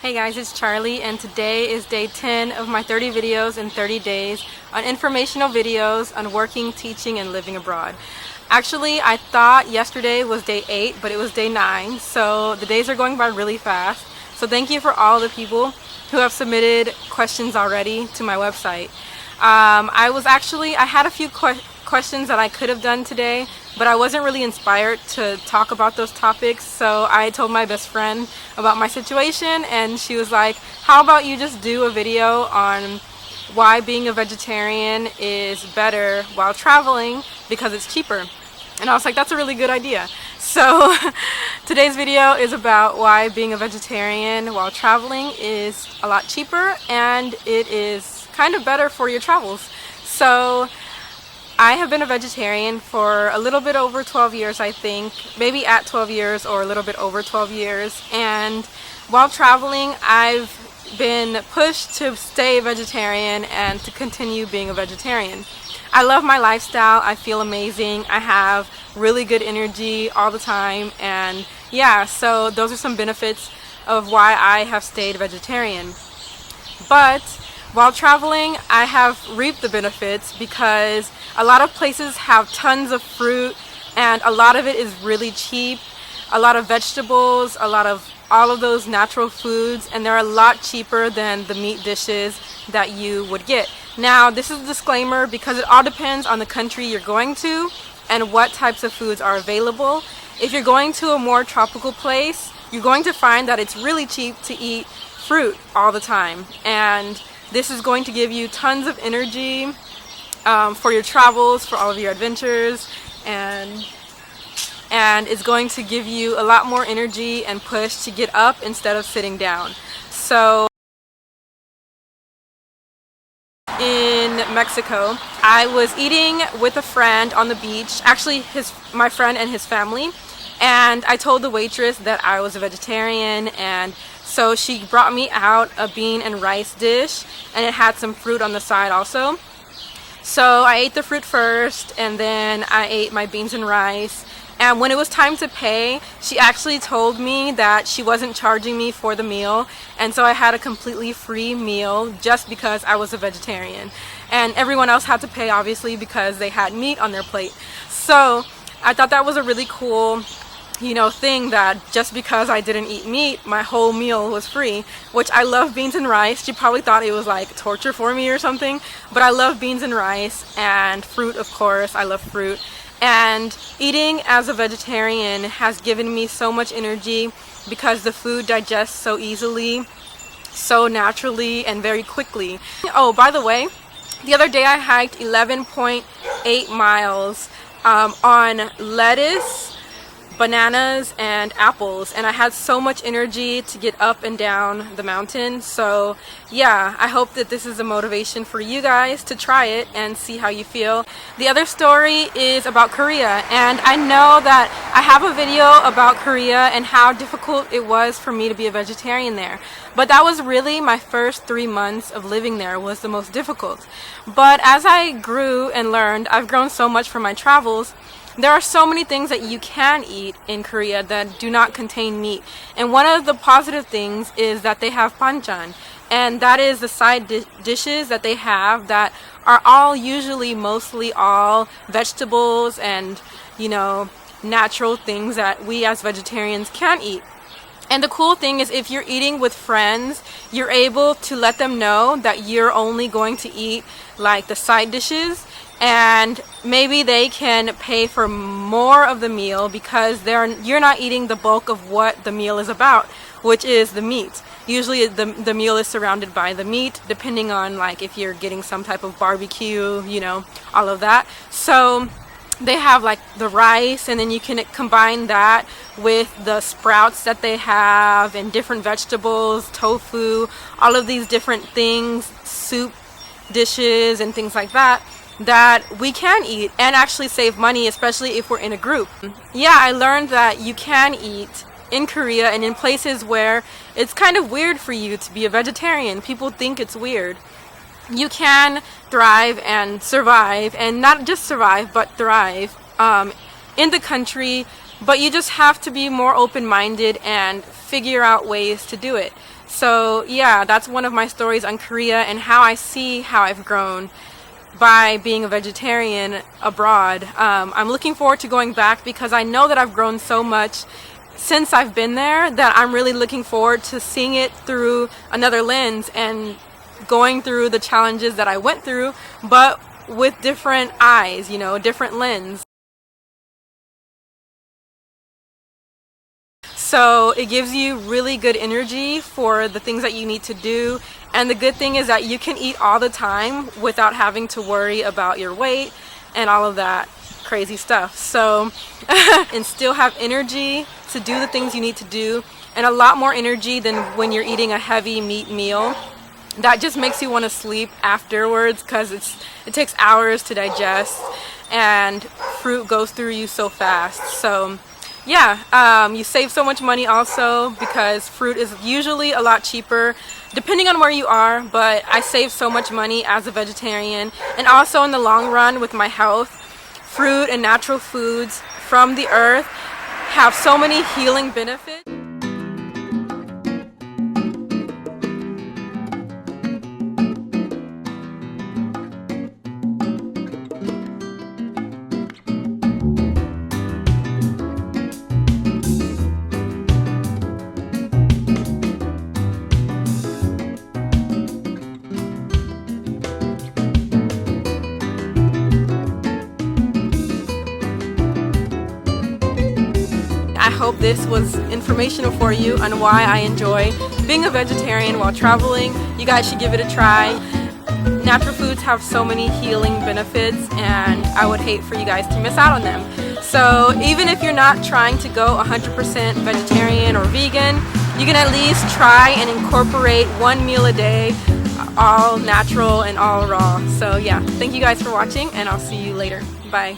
Hey guys, it's Charlie, and today is day 10 of my 30 videos in 30 days on informational videos on working, teaching, and living abroad. Actually, I thought yesterday was day 8, but it was day 9, so the days are going by really fast. So thank you for all the people who have submitted questions already to my website. I had a few questions that I could have done today, but I wasn't really inspired to talk about those topics, so I told my best friend about my situation, and she was like, how about you just do a video on why being a vegetarian is better while traveling because it's cheaper. And I was like, that's a really good idea. So today's video is about why being a vegetarian while traveling is a lot cheaper and it is kind of better for your travels. So I have been a vegetarian for a little bit over 12 years, I think, maybe at 12 years or a little bit over 12 years. And while traveling, I've been pushed to stay vegetarian and to continue being a vegetarian. I love my lifestyle. I feel amazing. I have really good energy all the time. And yeah, so those are some benefits of why I have stayed vegetarian. But while traveling, I have reaped the benefits because a lot of places have tons of fruit and a lot of it is really cheap. A lot of vegetables, all of those natural foods, and they're a lot cheaper than the meat dishes that you would get. Now, this is a disclaimer because it all depends on the country you're going to and what types of foods are available. If you're going to a more tropical place, you're going to find that it's really cheap to eat fruit all the time, and this is going to give you tons of energy for your travels, for all of your adventures, and it's going to give you a lot more energy and push to get up instead of sitting down. So in Mexico, I was eating with a friend on the beach, actually my friend and his family, and I told the waitress that I was a vegetarian, and so she brought me out a bean and rice dish, and it had some fruit on the side also. So I ate the fruit first, and then I ate my beans and rice. And when it was time to pay, she actually told me that she wasn't charging me for the meal, and so I had a completely free meal just because I was a vegetarian. And everyone else had to pay, obviously, because they had meat on their plate. So I thought that was a really cool thing, that just because I didn't eat meat, my whole meal was free, which I love beans and rice. She probably thought it was like torture for me or something, but I love beans and rice, and fruit, of course. I love fruit. And eating as a vegetarian has given me so much energy because the food digests so easily, so naturally, and very quickly. Oh, by the way, the other day I hiked 11.8 miles on lettuce, bananas, and apples, and I had so much energy to get up and down the mountain. So yeah, I hope that this is a motivation for you guys to try it and see how you feel. The other story is about Korea, and I know that I have a video about Korea and how difficult it was for me to be a vegetarian there, but that was really my first 3 months of living there was the most difficult. But as I grew and learned, I've grown so much from my travels. There are so many things that you can eat in Korea that do not contain meat. And one of the positive things is that they have banchan. And that is the side dishes that they have that are all mostly all vegetables and, natural things that we as vegetarians can eat. And the cool thing is, if you're eating with friends, you're able to let them know that you're only going to eat like the side dishes, and maybe they can pay for more of the meal because you're not eating the bulk of what the meal is about, which is the meat. Usually the meal is surrounded by the meat, depending on like if you're getting some type of barbecue, all of that. So they have like the rice, and then you can combine that with the sprouts that they have and different vegetables, tofu, all of these different things, soup dishes and things like that we can eat and actually save money, especially if we're in a group. Yeah, I learned that you can eat in Korea and in places where it's kind of weird for you to be a vegetarian. People think it's weird. You can thrive and survive, and not just survive but thrive in the country but you just have to be more open-minded and figure out ways to do it. So yeah, that's one of my stories on Korea and how I see how I've grown by being a vegetarian abroad. I'm looking forward to going back because I know that I've grown so much since I've been there that I'm really looking forward to seeing it through another lens and going through the challenges that I went through, but with different eyes, you know, different lens. So it gives you really good energy for the things that you need to do. And the good thing is that you can eat all the time without having to worry about your weight and all of that crazy stuff. So and still have energy to do the things you need to do, and a lot more energy than when you're eating a heavy meat meal. That just makes you want to sleep afterwards because it takes hours to digest, and fruit goes through you so fast. So yeah, you save so much money also because fruit is usually a lot cheaper depending on where you are, but I save so much money as a vegetarian, and also in the long run with my health. Fruit and natural foods from the earth have so many healing benefits. I hope this was informational for you on why I enjoy being a vegetarian while traveling. You guys should give it a try. Natural foods have so many healing benefits, and I would hate for you guys to miss out on them. So even if you're not trying to go 100% vegetarian or vegan, you can at least try and incorporate one meal a day, all natural and all raw. So yeah, thank you guys for watching, and I'll see you later. Bye.